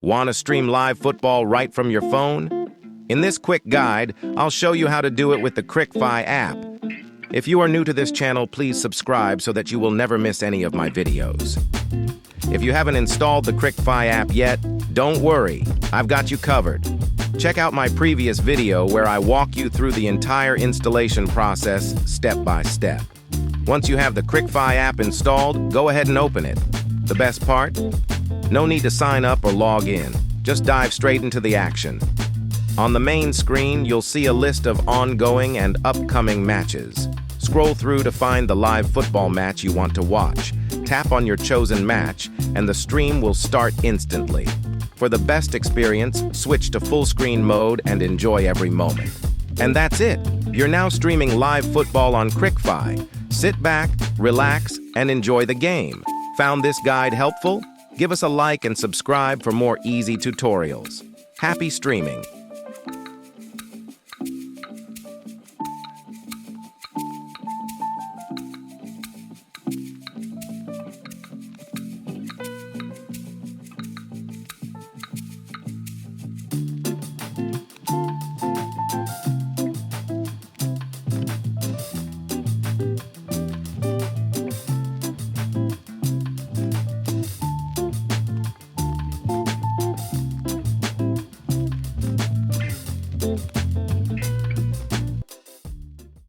Want to stream live football right from your phone? In this quick guide, I'll show you how to do it with the CricFy app. If you are new to this channel, please subscribe so that you will never miss any of my videos. If you haven't installed the CricFy app yet, don't worry, I've got you covered. Check out my previous video where I walk you through the entire installation process step by step. Once you have the CricFy app installed, go ahead and open it. The best part? No need to sign up or log in. Just dive straight into the action. On the main screen, you'll see a list of ongoing and upcoming matches. Scroll through to find the live football match you want to watch. Tap on your chosen match, and the stream will start instantly. For the best experience, switch to full screen mode and enjoy every moment. And that's it. You're now streaming live football on CricFy. Sit back, relax, and enjoy the game. Found this guide helpful? Give us a like and subscribe for more easy tutorials. Happy streaming!